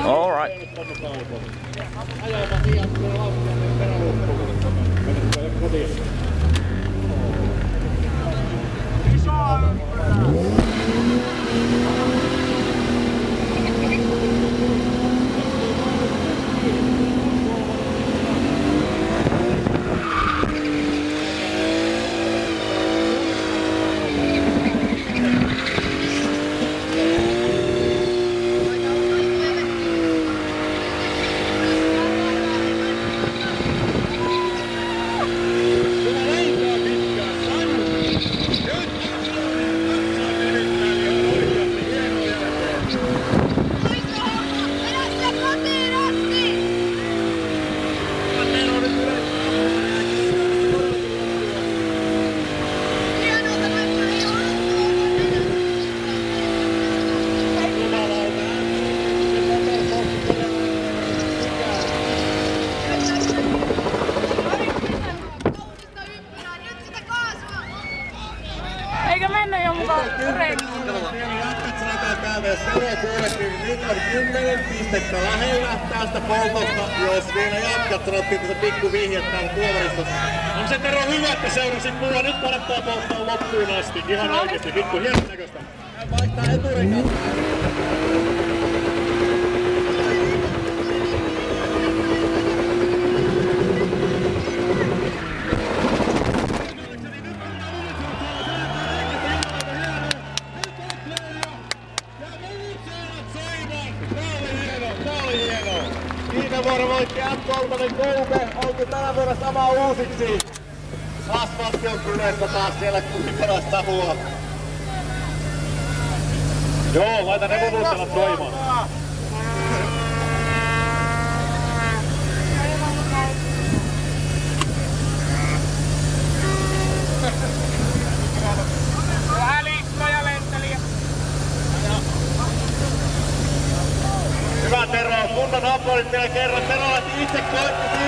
All right. Eikö mennyt jo mukaan renkaan? Nyt on 10 pistettä lähellä tästä poltosta, jos vielä jatkat, sanottiin tässä pikku vihjet täällä tuomarissa. On se Tero hyvä, että seurasit mulla, nyt kannattaa polttaa loppuun asti. Ihan oikeesti, pikku hienon näköistä. Vaihtaa eturenkaan. Viime vuonna voitti M3 Koube, onko tänä vuonna sama uusiksi? Asfaltti on kyleessä taas siellä kuitenkaan savua. Joo, laita ne vuvuttelat soimaan. Vähän liikkoja lenteli. Hyvä Tero, kunnon aplodit vielä kerran. Tero lähti itse koitti.